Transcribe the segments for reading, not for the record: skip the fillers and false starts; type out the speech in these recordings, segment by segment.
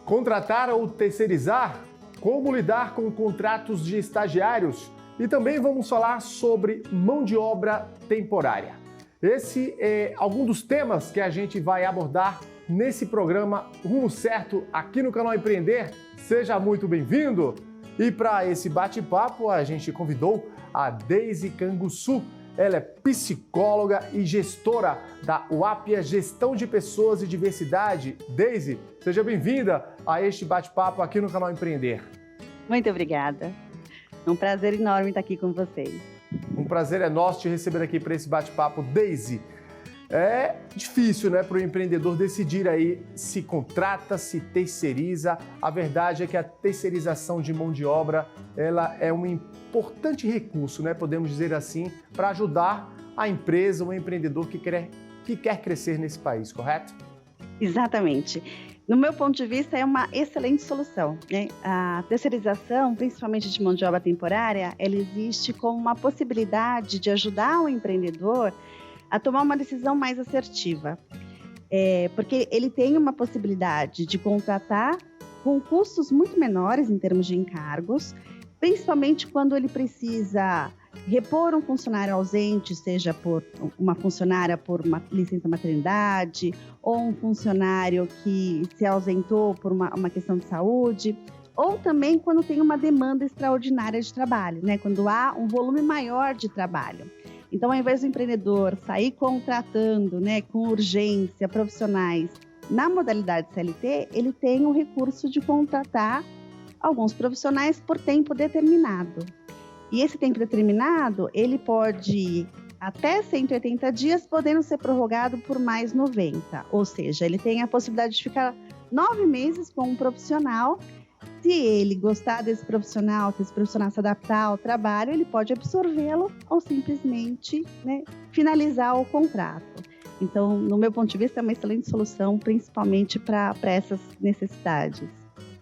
Contratar ou terceirizar? Como lidar com contratos de estagiários? E também vamos falar sobre mão de obra temporária. Esse é algum dos temas que a gente vai abordar nesse programa Rumo Certo aqui no canal Empreender. Seja muito bem-vindo! E para esse bate-papo a gente convidou a Deise Canguçu. Ela é psicóloga e gestora da UAPIA Gestão de Pessoas e Diversidade. Deise, seja bem-vinda a este bate-papo aqui no canal Empreender. Muito obrigada. É um prazer enorme estar aqui com vocês. Um prazer é nosso te receber aqui para esse bate-papo. Deise, é difícil, né, para o empreendedor decidir aí se contrata, se terceiriza. A verdade é que a terceirização de mão de obra, ela é um importante recurso, né, podemos dizer assim, para ajudar a empresa, o empreendedor que quer crescer nesse país, correto? Exatamente. No meu ponto de vista, é uma excelente solução, né? A terceirização, principalmente de mão de obra temporária, ela existe como uma possibilidade de ajudar o empreendedor a tomar uma decisão mais assertiva, porque ele tem uma possibilidade de contratar com custos muito menores em termos de encargos, principalmente quando ele precisa repor um funcionário ausente, seja por uma funcionária por uma licença maternidade ou um funcionário que se ausentou por uma questão de saúde, ou também quando tem uma demanda extraordinária de trabalho, né? Quando há um volume maior de trabalho. Então, ao invés do empreendedor sair contratando, né, com urgência profissionais na modalidade CLT, ele tem o recurso de contratar alguns profissionais por tempo determinado. E esse tempo determinado, ele pode ir até 180 dias, podendo ser prorrogado por mais 90. Ou seja, ele tem a possibilidade de ficar 9 meses com um profissional. Se ele gostar desse profissional, se esse profissional se adaptar ao trabalho, ele pode absorvê-lo ou simplesmente, né, finalizar o contrato. Então, no meu ponto de vista, é uma excelente solução, principalmente para essas necessidades.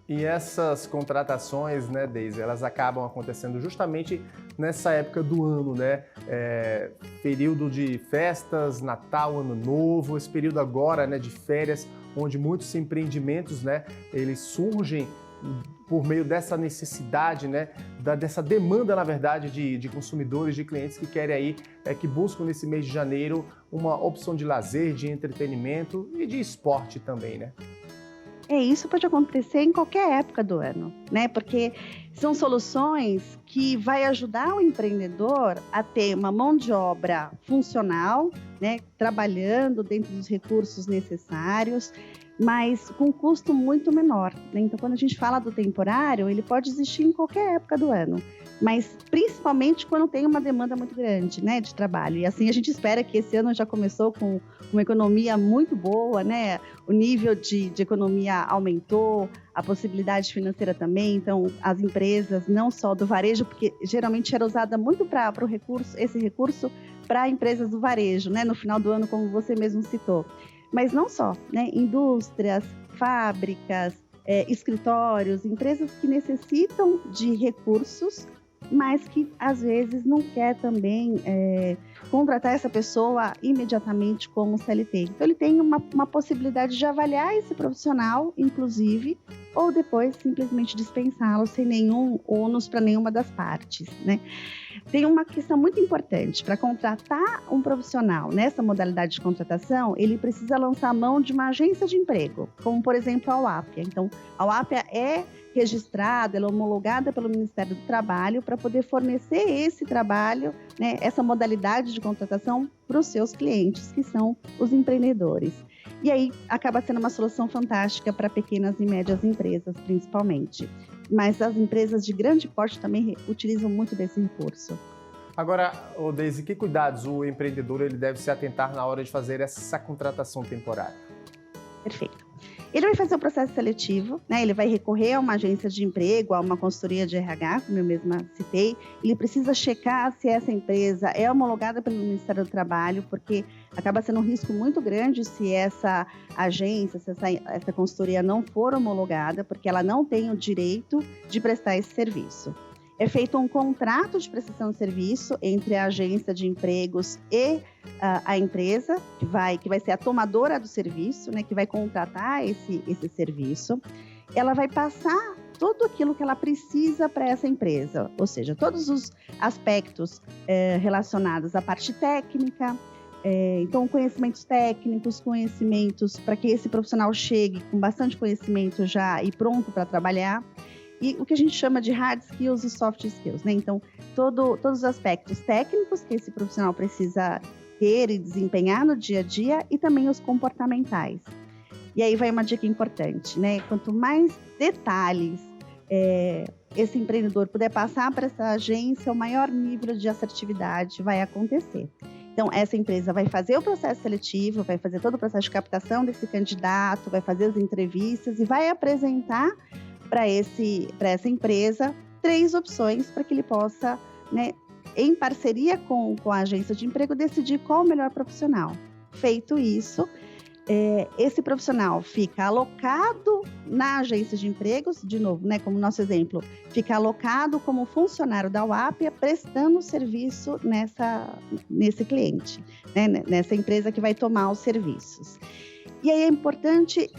E essas contratações, né, Deise, elas acabam acontecendo justamente nessa época do ano, né? Período de festas, Natal, Ano Novo, esse período agora, né, de férias, onde muitos empreendimentos, né, eles surgem por meio dessa necessidade, né, dessa demanda, na verdade, de consumidores, de clientes que querem aí, que buscam nesse mês de janeiro uma opção de lazer, de entretenimento e de esporte também, né? Isso pode acontecer em qualquer época do ano, né? Porque são soluções que vai ajudar o empreendedor a ter uma mão de obra funcional, né? Trabalhando dentro dos recursos necessários, mas com custo muito menor, né? Então, quando a gente fala do temporário, ele pode existir em qualquer época do ano, mas principalmente quando tem uma demanda muito grande, né, de trabalho. E assim a gente espera que esse ano já começou com uma economia muito boa, né? O nível de economia aumentou, a possibilidade financeira também. Então, as empresas, não só do varejo, porque geralmente era usada muito para esse recurso para empresas do varejo, né? No final do ano, como você mesmo citou. Mas não só, né? Indústrias, fábricas, escritórios, empresas que necessitam de recursos, mas que às vezes não quer também contratar essa pessoa imediatamente como CLT. Então ele tem uma possibilidade de avaliar esse profissional, inclusive, ou depois simplesmente dispensá-lo sem nenhum ônus para nenhuma das partes, né? Tem uma questão muito importante: para contratar um profissional nessa modalidade de contratação, ele precisa lançar a mão de uma agência de emprego, como por exemplo a UAPIA. Então, a UAPIA é registrada, ela é homologada pelo Ministério do Trabalho para poder fornecer esse trabalho, né, essa modalidade de contratação para os seus clientes, que são os empreendedores. E aí acaba sendo uma solução fantástica para pequenas e médias empresas, principalmente. Mas as empresas de grande porte também utilizam muito desse recurso. Agora, Deise, que cuidados o empreendedor ele deve se atentar na hora de fazer essa contratação temporária? Perfeito. Ele vai fazer o processo seletivo, né? Ele vai recorrer a uma agência de emprego, a uma consultoria de RH, como eu mesma citei. Ele precisa checar se essa empresa é homologada pelo Ministério do Trabalho, porque acaba sendo um risco muito grande se essa agência, se essa consultoria não for homologada, porque ela não tem o direito de prestar esse serviço. É feito um contrato de prestação de serviço entre a agência de empregos e a empresa, que vai ser a tomadora do serviço, né, que vai contratar esse serviço. ela vai passar tudo aquilo que ela precisa para essa empresa, ou seja, todos os aspectos relacionados à parte técnica, então conhecimentos técnicos, conhecimentos para que esse profissional chegue com bastante conhecimento já e pronto para trabalhar, e o que a gente chama de hard skills e soft skills, né? Então, todos os aspectos técnicos que esse profissional precisa ter e desempenhar no dia a dia e também os comportamentais. E aí vai uma dica importante, né? Quanto mais detalhes esse empreendedor puder passar para essa agência, o maior nível de assertividade vai acontecer. Então, essa empresa vai fazer o processo seletivo, vai fazer todo o processo de captação desse candidato, vai fazer as entrevistas e vai apresentar para essa empresa 3 opções para que ele possa, né, em parceria com a agência de emprego, decidir qual o melhor profissional. Feito isso, esse profissional fica alocado na agência de empregos, de novo, né, como nosso exemplo, fica alocado como funcionário da UAPIA, prestando serviço nesse cliente, né, nessa empresa que vai tomar os serviços. E aí é importante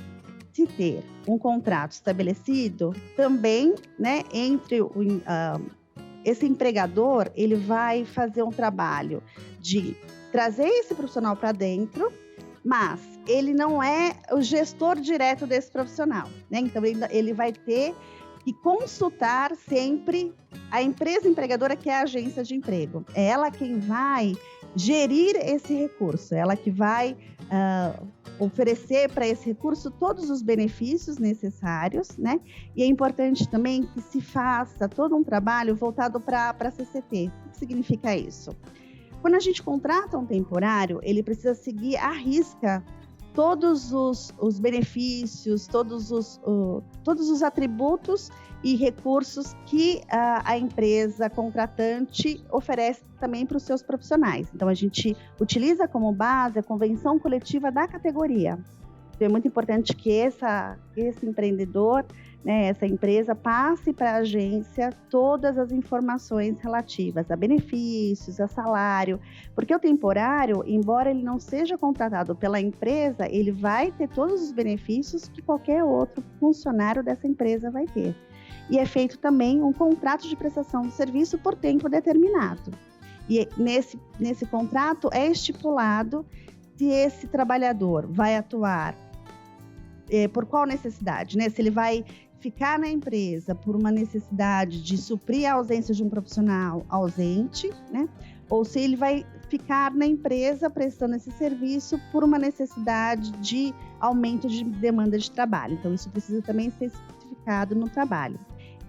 se ter um contrato estabelecido também, né, entre esse empregador, ele vai fazer um trabalho de trazer esse profissional para dentro, mas ele não é o gestor direto desse profissional, né? Então, ele vai ter que consultar sempre a empresa empregadora, que é a agência de emprego. É ela quem vai gerir esse recurso, é ela que vai oferecer para esse recurso todos os benefícios necessários, né? E é importante também que se faça todo um trabalho voltado para a CCT. O que significa isso? Quando a gente contrata um temporário, ele precisa seguir à risca todos os benefícios, todos os atributos e recursos que a empresa contratante oferece também para os seus profissionais. Então, a gente utiliza como base a convenção coletiva da categoria. Então, é muito importante que esse empreendedor, né, essa empresa, passe para a agência todas as informações relativas a benefícios, a salário, porque o temporário, embora ele não seja contratado pela empresa, ele vai ter todos os benefícios que qualquer outro funcionário dessa empresa vai ter. E é feito também um contrato de prestação de serviço por tempo determinado. E nesse contrato é estipulado se esse trabalhador vai atuar por qual necessidade, né? Se ele vai ficar na empresa por uma necessidade de suprir a ausência de um profissional ausente, né? Ou se ele vai ficar na empresa prestando esse serviço por uma necessidade de aumento de demanda de trabalho. Então, isso precisa também ser especificado no trabalho.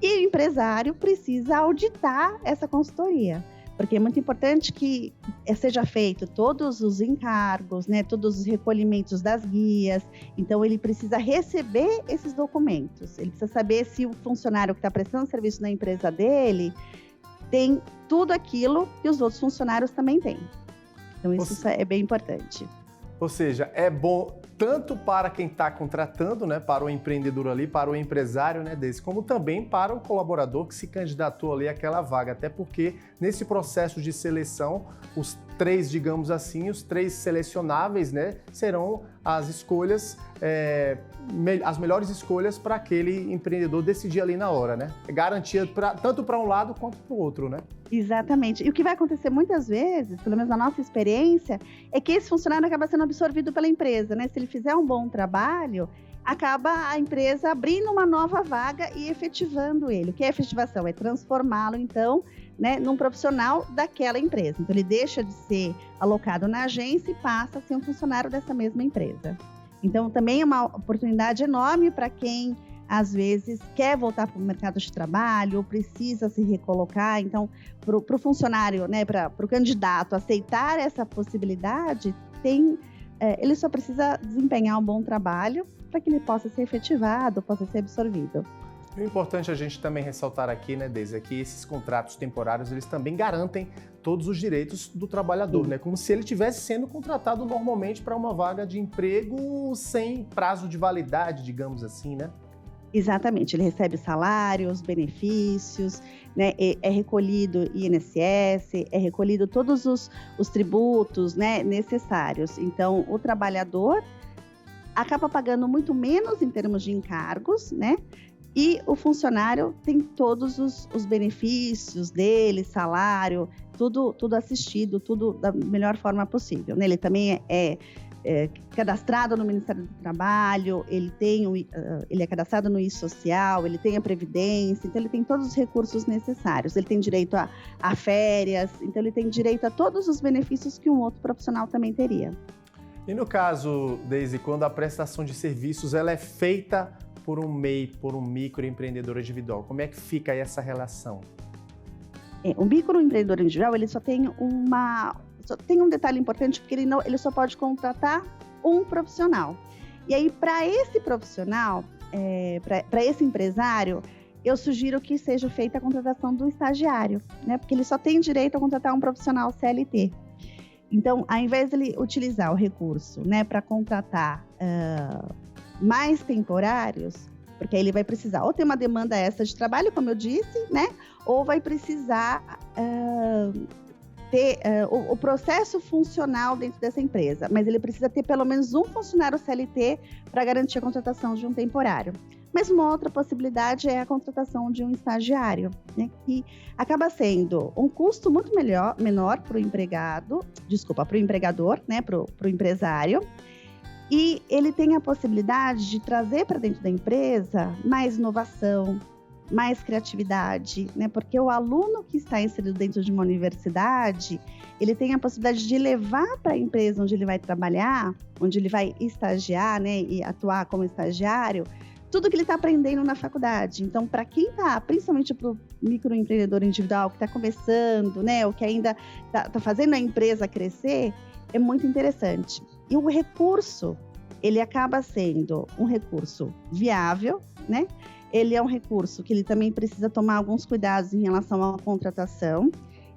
E o empresário precisa auditar essa consultoria, porque é muito importante que seja feito todos os encargos, né, todos os recolhimentos das guias. Então, ele precisa receber esses documentos. Ele precisa saber se o funcionário que está prestando serviço na empresa dele tem tudo aquilo que os outros funcionários também têm. Então, isso é bem importante. Ou seja, é bom tanto para quem está contratando, né, para o empreendedor ali, para o empresário, né, desse, como também para o colaborador que se candidatou ali àquela vaga, até porque nesse processo de seleção, os 3, digamos assim, os 3 selecionáveis, né, serão as escolhas, as melhores escolhas para aquele empreendedor decidir ali na hora, né? É garantia tanto para um lado quanto para o outro, né? Exatamente. E o que vai acontecer muitas vezes, pelo menos na nossa experiência, é que esse funcionário acaba sendo absorvido pela empresa, né? Se ele fizer um bom trabalho, acaba a empresa abrindo uma nova vaga e efetivando ele. O que é efetivação? É transformá-lo, então, né, num profissional daquela empresa. Então, ele deixa de ser alocado na agência e passa a ser um funcionário dessa mesma empresa. Então, também é uma oportunidade enorme para quem, às vezes, quer voltar para o mercado de trabalho ou precisa se recolocar. Então, para o funcionário, né, para o candidato aceitar essa possibilidade, ele só precisa desempenhar um bom trabalho para que ele possa ser efetivado, possa ser absorvido. O importante a gente também ressaltar aqui, né, Deise, é que esses contratos temporários, eles também garantem todos os direitos do trabalhador, Sim. né? Como se ele estivesse sendo contratado normalmente para uma vaga de emprego sem prazo de validade, digamos assim, né? Exatamente, ele recebe salários, benefícios, né? É recolhido INSS, é recolhido todos os tributos, né, necessários. Então, o trabalhador acaba pagando muito menos em termos de encargos, né? E o funcionário tem todos os benefícios dele, salário, tudo assistido, tudo da melhor forma possível, né? Ele também é cadastrado no Ministério do Trabalho, ele é cadastrado no e-social, ele tem a Previdência, então ele tem todos os recursos necessários. Ele tem direito a férias, então ele tem direito a todos os benefícios que um outro profissional também teria. E no caso, Deise, quando a prestação de serviços ela é feita por um MEI, por um microempreendedor individual, como é que fica aí essa relação? O microempreendedor individual, ele só tem um detalhe importante, porque ele só pode contratar um profissional. E aí, para esse profissional, para esse empresário, eu sugiro que seja feita a contratação do estagiário, né? Porque ele só tem direito a contratar um profissional CLT. Então, ao invés de ele utilizar o recurso, né, para contratar mais temporários, porque aí ele vai precisar ou ter uma demanda extra de trabalho, como eu disse, né, ou vai precisar ter o processo funcional dentro dessa empresa, mas ele precisa ter pelo menos um funcionário CLT para garantir a contratação de um temporário. Mas uma outra possibilidade é a contratação de um estagiário, né, que acaba sendo um custo muito menor para o empregador, né, para o empresário, e ele tem a possibilidade de trazer para dentro da empresa mais inovação, mais criatividade, né, porque o aluno que está inserido dentro de uma universidade, ele tem a possibilidade de levar para a empresa onde ele vai trabalhar, onde ele vai estagiar, né, e atuar como estagiário, tudo que ele está aprendendo na faculdade. Então, para quem está, principalmente para o microempreendedor individual que está começando, né, ou que ainda está fazendo a empresa crescer, é muito interessante. E o recurso, ele acaba sendo um recurso viável, né? Ele é um recurso que ele também precisa tomar alguns cuidados em relação à contratação.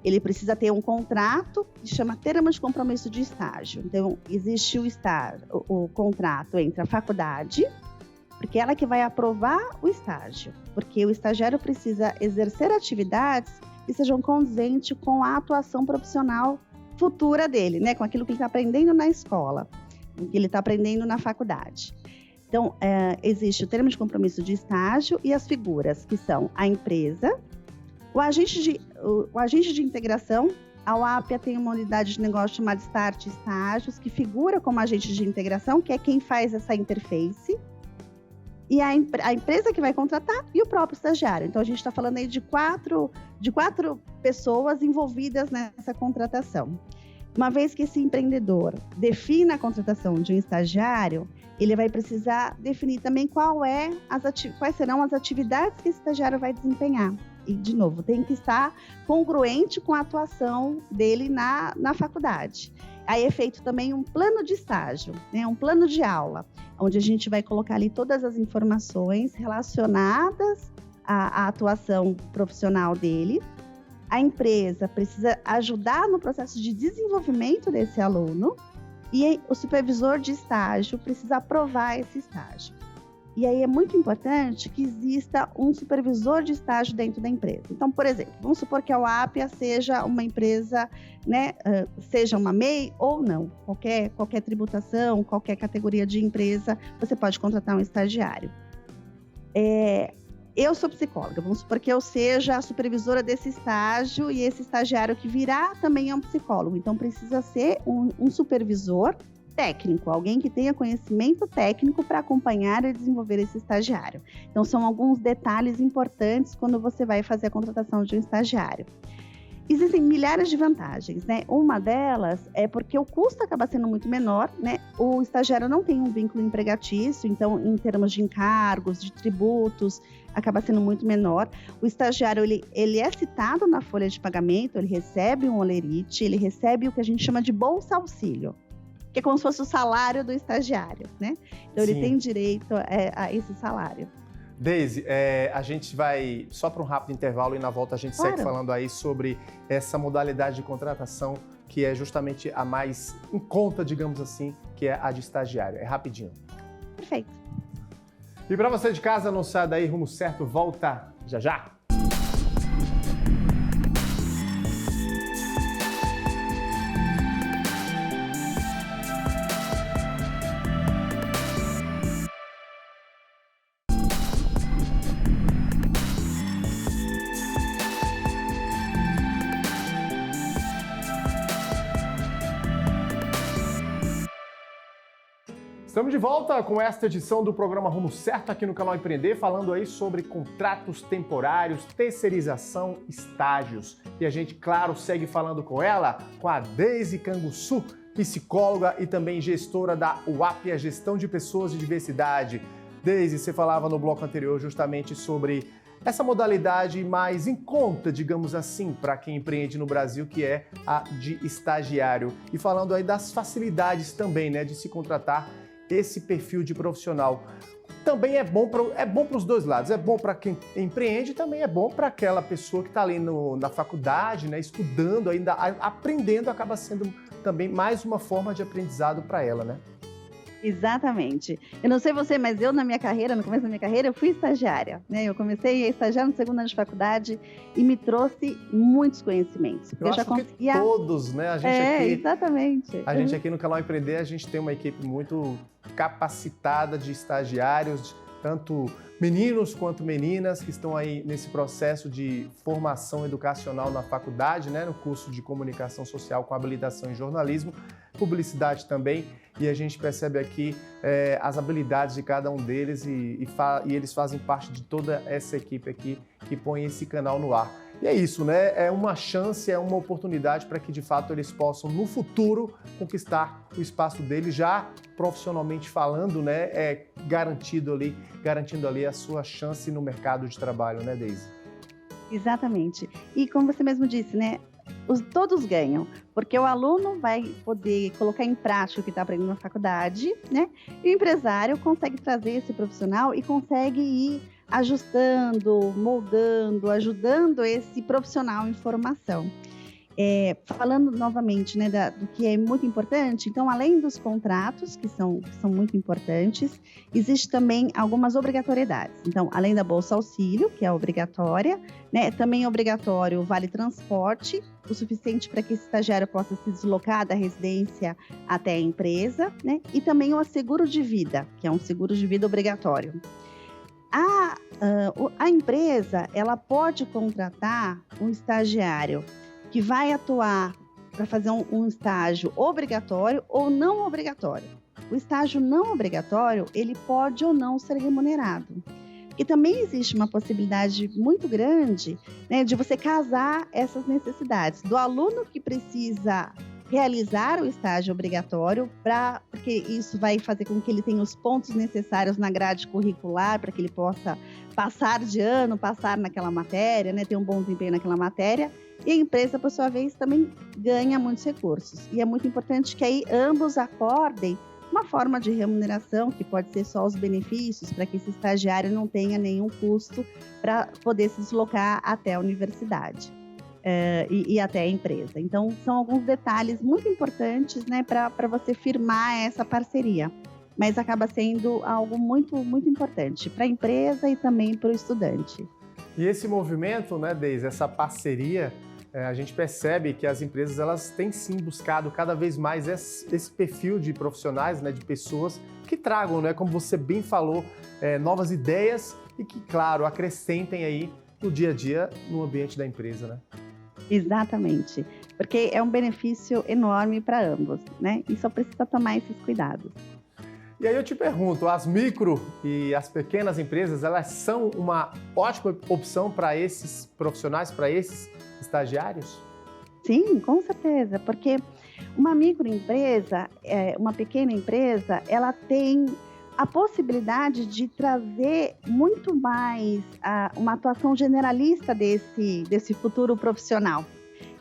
Ele precisa ter um contrato que chama termo de compromisso de estágio. Então, existe o contrato entre a faculdade, porque ela que vai aprovar o estágio, porque o estagiário precisa exercer atividades que sejam condizentes com a atuação profissional futura dele, né? Com aquilo que ele está aprendendo na escola, o que ele está aprendendo na faculdade. Então, existe o termo de compromisso de estágio e as figuras, que são a empresa, o agente de integração. A UAPA tem uma unidade de negócio chamada Start Estágios, que figura como agente de integração, que é quem faz essa interface, e a empresa que vai contratar e o próprio estagiário. Então, a gente está falando aí de quatro pessoas envolvidas nessa contratação. Uma vez que esse empreendedor defina a contratação de um estagiário, ele vai precisar definir também quais serão as atividades que esse estagiário vai desempenhar. E, de novo, tem que estar congruente com a atuação dele na faculdade. Aí é feito também um plano de estágio, né, um plano de aula, onde a gente vai colocar ali todas as informações relacionadas à atuação profissional dele. A empresa precisa ajudar no processo de desenvolvimento desse aluno e o supervisor de estágio precisa aprovar esse estágio. E aí é muito importante que exista um supervisor de estágio dentro da empresa. Então, por exemplo, vamos supor que a UAPA seja uma empresa, né, seja uma MEI ou não. Qualquer tributação, qualquer categoria de empresa, você pode contratar um estagiário. Eu sou psicóloga, vamos supor que eu seja a supervisora desse estágio e esse estagiário que virá também é um psicólogo. Então, precisa ser um supervisor técnico, alguém que tenha conhecimento técnico para acompanhar e desenvolver esse estagiário. Então, são alguns detalhes importantes quando você vai fazer a contratação de um estagiário. Existem milhares de vantagens, né? Uma delas é porque o custo acaba sendo muito menor, né? O estagiário não tem um vínculo empregatício, então, em termos de encargos, de tributos, acaba sendo muito menor. O estagiário, ele é citado na folha de pagamento, ele recebe um holerite, ele recebe o que a gente chama de bolsa auxílio, que é como se fosse o salário do estagiário, né? Então, Sim. Ele tem direito a esse salário. Deise, a gente vai só para um rápido intervalo e na volta a gente segue falando aí sobre essa modalidade de contratação que é justamente a mais em conta, digamos assim, que é a de estagiário. É rapidinho. Perfeito. E para você de casa, não sai daí, Rumo Certo volta já já. Estamos de volta com esta edição do programa Rumo Certo aqui no canal Empreender, falando aí sobre contratos temporários, terceirização, estágios. E a gente, claro, segue falando com ela, com a Deise Canguçu, psicóloga e também gestora da UAP, a Gestão de Pessoas de Diversidade. Deise, você falava no bloco anterior justamente sobre essa modalidade mais em conta, digamos assim, para quem empreende no Brasil, que é a de estagiário. E falando aí das facilidades também, né, de se contratar esse perfil de profissional. Também é bom para os dois lados, é bom para quem empreende, também é bom para aquela pessoa que está ali na faculdade, né, estudando, ainda aprendendo, acaba sendo também mais uma forma de aprendizado para ela, né? Exatamente. Eu não sei você, mas eu no começo da minha carreira, eu fui estagiária, né? Eu comecei a estagiar no segundo ano de faculdade e me trouxe muitos conhecimentos. Eu acho que todos, né? A gente aqui, exatamente. A gente aqui no canal Empreender, a gente tem uma equipe muito capacitada de estagiários, tanto meninos quanto meninas que estão aí nesse processo de formação educacional na faculdade, né? No curso de comunicação social com habilitação em jornalismo, publicidade também. E a gente percebe aqui as habilidades de cada um deles e eles fazem parte de toda essa equipe aqui que põe esse canal no ar. E é isso, né? É uma chance, é uma oportunidade para que de fato eles possam no futuro conquistar o espaço deles, já profissionalmente falando, né? Garantindo ali a sua chance no mercado de trabalho, né, Deise? Exatamente. E como você mesmo disse, né? Todos ganham, porque o aluno vai poder colocar em prática o que está aprendendo na faculdade, né? E o empresário consegue trazer esse profissional e consegue ir ajustando, moldando, ajudando esse profissional em formação. Falando novamente, né, do que é muito importante, então, além dos contratos, que são muito importantes, existe também algumas obrigatoriedades. Então, além da Bolsa Auxílio, que é obrigatória, né, também é obrigatório o Vale Transporte, o suficiente para que esse estagiário possa se deslocar da residência até a empresa, né, e também o seguro de vida, que é um seguro de vida obrigatório. A empresa, ela pode contratar um estagiário que vai atuar para fazer um estágio obrigatório ou não obrigatório. O estágio não obrigatório, ele pode ou não ser remunerado. E também existe uma possibilidade muito grande, né, de você casar essas necessidades. Do aluno que precisa realizar o estágio obrigatório, porque isso vai fazer com que ele tenha os pontos necessários na grade curricular, para que ele possa passar de ano, passar naquela matéria, né, ter um bom desempenho naquela matéria. E a empresa, por sua vez, também ganha muitos recursos. E é muito importante que aí ambos acordem uma forma de remuneração, que pode ser só os benefícios, para que esse estagiário não tenha nenhum custo para poder se deslocar até a universidade e até a empresa. Então, são alguns detalhes muito importantes, né, para você firmar essa parceria. Mas acaba sendo algo muito, muito importante para a empresa e também para o estudante. E esse movimento, né, Deise, essa parceria, a gente percebe que as empresas elas têm sim buscado cada vez mais esse perfil de profissionais, né, de pessoas que tragam, né, como você bem falou, novas ideias e que, claro, acrescentem aí no dia a dia no ambiente da empresa, né? Exatamente, porque é um benefício enorme para ambos, né? E só precisa tomar esses cuidados. E aí eu te pergunto, as micro e as pequenas empresas, elas são uma ótima opção para esses profissionais, para esses estagiários? Sim, com certeza, porque uma microempresa, uma pequena empresa, ela tem a possibilidade de trazer muito mais uma atuação generalista desse futuro profissional,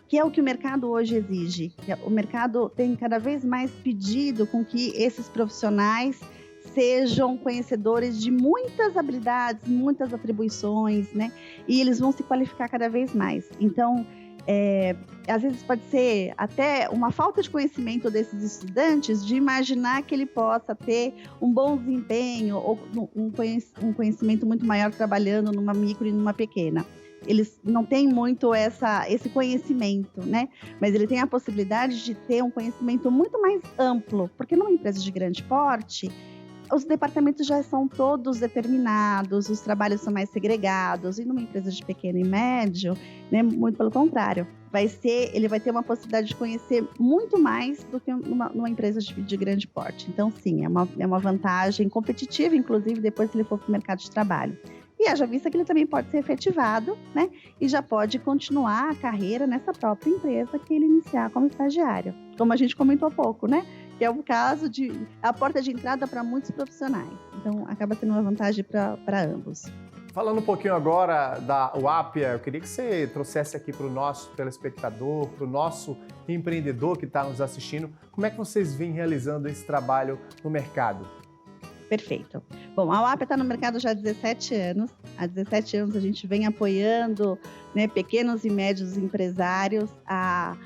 que é o que o mercado hoje exige. O mercado tem cada vez mais pedido com que esses profissionais sejam conhecedores de muitas habilidades, muitas atribuições, né? E eles vão se qualificar cada vez mais. Então, às vezes pode ser até uma falta de conhecimento desses estudantes de imaginar que ele possa ter um bom desempenho ou um conhecimento muito maior trabalhando numa micro e numa pequena. Eles não têm muito esse conhecimento, né? Mas ele tem a possibilidade de ter um conhecimento muito mais amplo, porque numa empresa de grande porte, os departamentos já são todos determinados, os trabalhos são mais segregados, e numa empresa de pequeno e médio, né, muito pelo contrário, ele vai ter uma possibilidade de conhecer muito mais do que numa empresa de grande porte. Então, sim, é uma vantagem competitiva, inclusive, depois que ele for para o mercado de trabalho. E haja vista que ele também pode ser efetivado, né, e já pode continuar a carreira nessa própria empresa que ele iniciar como estagiário, como a gente comentou há pouco, né? Que é um caso de a porta de entrada para muitos profissionais. Então, acaba sendo uma vantagem para ambos. Falando um pouquinho agora da Wapia, eu queria que você trouxesse aqui para o nosso telespectador, para o nosso empreendedor que está nos assistindo, como é que vocês vêm realizando esse trabalho no mercado? Perfeito. Bom, a Wapia está no mercado já há 17 anos. Há 17 anos a gente vem apoiando, né, pequenos e médios empresários a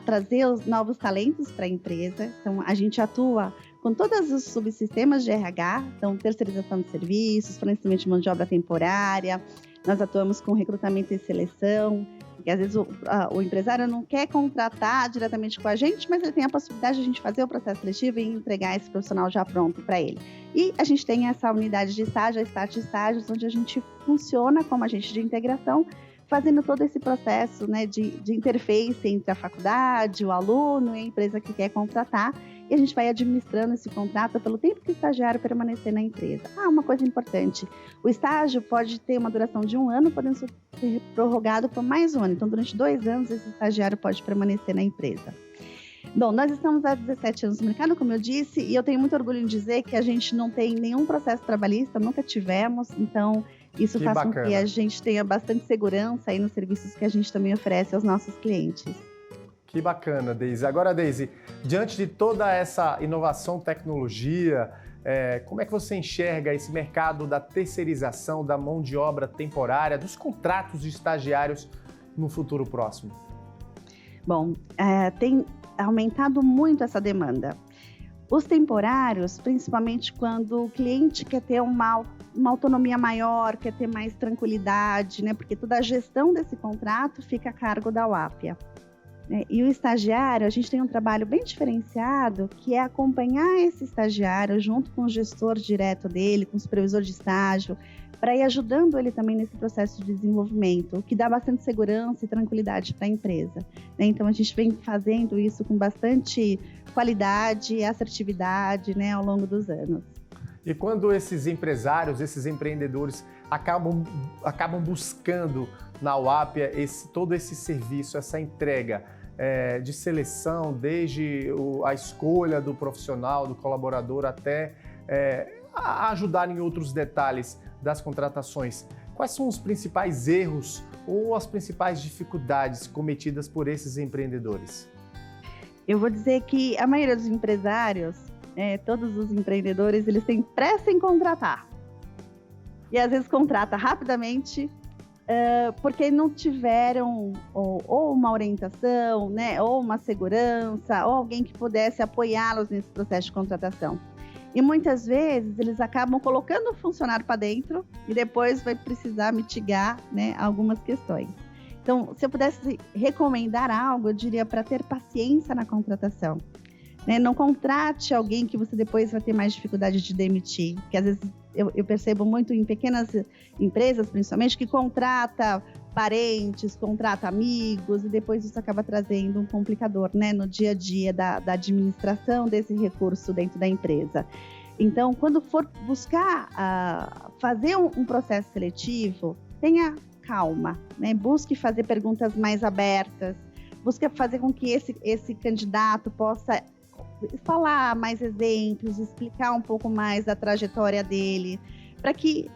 trazer os novos talentos para a empresa. Então, a gente atua com todos os subsistemas de RH, então terceirização de serviços, fornecimento de mão de obra temporária, nós atuamos com recrutamento e seleção, porque às vezes o empresário não quer contratar diretamente com a gente, mas ele tem a possibilidade de a gente fazer o processo seletivo e entregar esse profissional já pronto para ele. E a gente tem essa unidade de estágio, a Start Estágios, onde a gente funciona como agente de integração, fazendo todo esse processo, né, de interface entre a faculdade, o aluno e a empresa que quer contratar, e a gente vai administrando esse contrato pelo tempo que o estagiário permanecer na empresa. Uma coisa importante, o estágio pode ter uma duração de 1 ano, podendo ser prorrogado por mais 1 ano, então durante 2 anos esse estagiário pode permanecer na empresa. Bom, nós estamos há 17 anos no mercado, como eu disse, e eu tenho muito orgulho em dizer que a gente não tem nenhum processo trabalhista, nunca tivemos, então isso faz com que a gente tenha bastante segurança aí nos serviços que a gente também oferece aos nossos clientes. Que bacana, Deise. Agora, Deise, diante de toda essa inovação, tecnologia, como é que você enxerga esse mercado da terceirização, da mão de obra temporária, dos contratos de estagiários no futuro próximo? Bom, tem aumentado muito essa demanda. Os temporários, principalmente quando o cliente quer ter uma autonomia maior, quer ter mais tranquilidade, né? Porque toda a gestão desse contrato fica a cargo da Wapia. E o estagiário, a gente tem um trabalho bem diferenciado, que é acompanhar esse estagiário junto com o gestor direto dele, com o supervisor de estágio, para ir ajudando ele também nesse processo de desenvolvimento, o que dá bastante segurança e tranquilidade para a empresa. Então, a gente vem fazendo isso com bastante qualidade e assertividade, né, ao longo dos anos. E quando esses empresários, esses empreendedores acabam buscando na Wapia todo esse serviço, essa entrega de seleção, desde a escolha do profissional, do colaborador, até a ajudar em outros detalhes das contratações, quais são os principais erros ou as principais dificuldades cometidas por esses empreendedores? Eu vou dizer que a maioria dos empresários, todos os empreendedores, eles têm pressa em contratar. E às vezes contrata rapidamente, porque não tiveram ou uma orientação, né, ou uma segurança, ou alguém que pudesse apoiá-los nesse processo de contratação. E muitas vezes eles acabam colocando o funcionário para dentro e depois vai precisar mitigar, né, algumas questões. Então, se eu pudesse recomendar algo, eu diria para ter paciência na contratação. Não contrate alguém que você depois vai ter mais dificuldade de demitir, porque às vezes eu percebo muito em pequenas empresas, principalmente, que contrata parentes, contrata amigos, e depois isso acaba trazendo um complicador, né, no dia a dia da administração desse recurso dentro da empresa. Então, quando for buscar fazer um processo seletivo, tenha calma, né? Busque fazer perguntas mais abertas, busque fazer com que esse candidato possa falar mais exemplos, explicar um pouco mais da trajetória dele, para que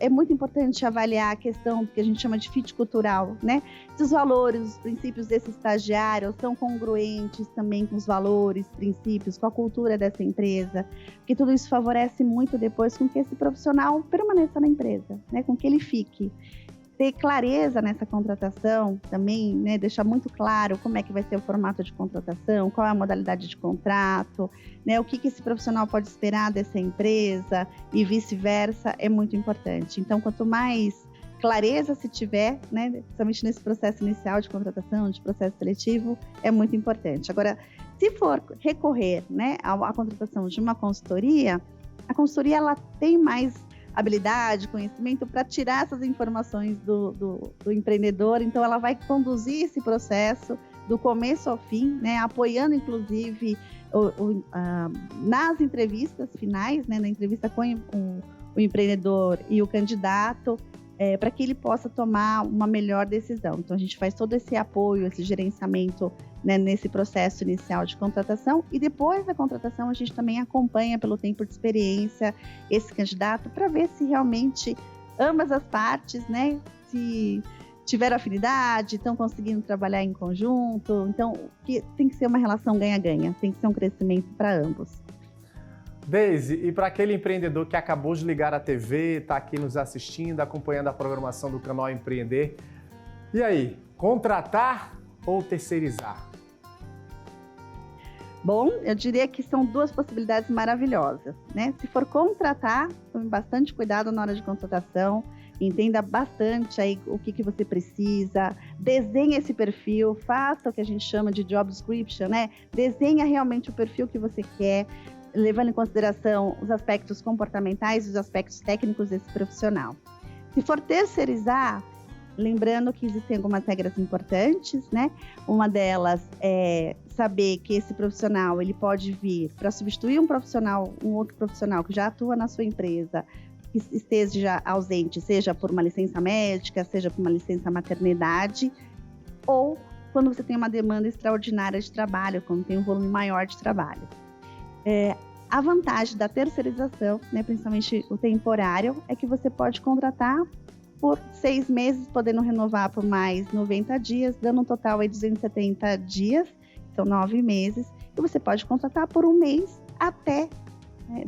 é muito importante avaliar a questão que a gente chama de fit cultural, né? Se os valores, os princípios desse estagiário são congruentes também com os valores, princípios, com a cultura dessa empresa, porque tudo isso favorece muito depois com que esse profissional permaneça na empresa, né? Com que ele fique. Ter clareza nessa contratação também, né, deixar muito claro como é que vai ser o formato de contratação, qual é a modalidade de contrato, né, o que esse profissional pode esperar dessa empresa e vice-versa, é muito importante. Então, quanto mais clareza se tiver, né, principalmente nesse processo inicial de contratação, de processo seletivo, é muito importante. Agora, se for recorrer, né, à contratação de uma consultoria, A consultoria ela tem mais habilidade, conhecimento para tirar essas informações do empreendedor, então ela vai conduzir esse processo do começo ao fim, né, apoiando inclusive nas entrevistas finais, né, na entrevista com o empreendedor e o candidato, para que ele possa tomar uma melhor decisão. Então a gente faz todo esse apoio, esse gerenciamento, né, nesse processo inicial de contratação, e depois da contratação a gente também acompanha pelo tempo de experiência esse candidato para ver se realmente ambas as partes, né, se tiveram afinidade, estão conseguindo trabalhar em conjunto. Então tem que ser uma relação ganha-ganha, tem que ser um crescimento para ambos. Deise, e para aquele empreendedor que acabou de ligar a TV, está aqui nos assistindo, acompanhando a programação do canal Empreender, e aí, contratar ou terceirizar? Bom, eu diria que são duas possibilidades maravilhosas, né? Se for contratar, tome bastante cuidado na hora de contratação, entenda bastante aí o que você precisa, desenhe esse perfil, faça o que a gente chama de job description, né? Desenha realmente o perfil que você quer, levando em consideração os aspectos comportamentais e os aspectos técnicos desse profissional. Se for terceirizar, lembrando que existem algumas regras importantes, né? Uma delas é saber que esse profissional ele pode vir para substituir um outro profissional que já atua na sua empresa, que esteja ausente, seja por uma licença médica, seja por uma licença maternidade, ou quando você tem uma demanda extraordinária de trabalho, quando tem um volume maior de trabalho. A vantagem da terceirização, né, principalmente o temporário, é que você pode contratar por 6 meses, podendo renovar por mais 90 dias, dando um total de 270 dias, são 9 meses, e você pode contratar por 1 mês até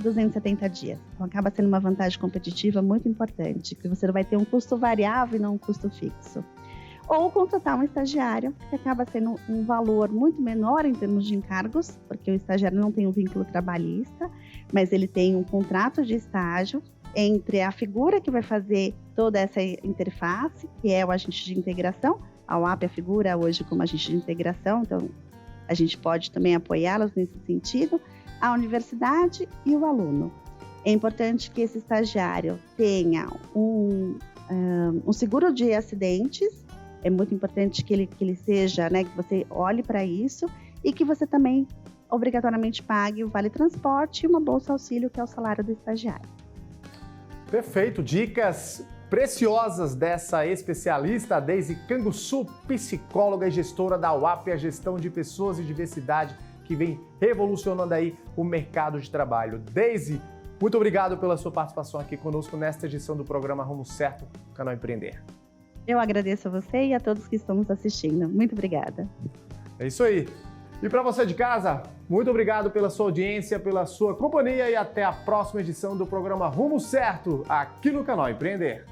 270 dias. Então acaba sendo uma vantagem competitiva muito importante, porque você vai ter um custo variável e não um custo fixo. Ou contratar um estagiário, que acaba sendo um valor muito menor em termos de encargos, porque o estagiário não tem um vínculo trabalhista, mas ele tem um contrato de estágio entre a figura que vai fazer toda essa interface, que é o agente de integração. A UAP figura hoje como agente de integração, então a gente pode também apoiá-los nesse sentido, a universidade e o aluno. É importante que esse estagiário tenha um seguro de acidentes. É muito importante que ele seja, né, que você olhe para isso, e que você também obrigatoriamente pague o Vale Transporte e uma bolsa auxílio, que é o salário do estagiário. Perfeito, dicas preciosas dessa especialista, Deise Canguçu, psicóloga e gestora da UAP, a Gestão de Pessoas e Diversidade, que vem revolucionando aí o mercado de trabalho. Deise, muito obrigado pela sua participação aqui conosco nesta edição do programa Rumo Certo, Canal Empreender. Eu agradeço a você e a todos que estão nos assistindo. Muito obrigada. É isso aí. E para você de casa, muito obrigado pela sua audiência, pela sua companhia, e até a próxima edição do programa Rumo Certo, aqui no Canal Empreender.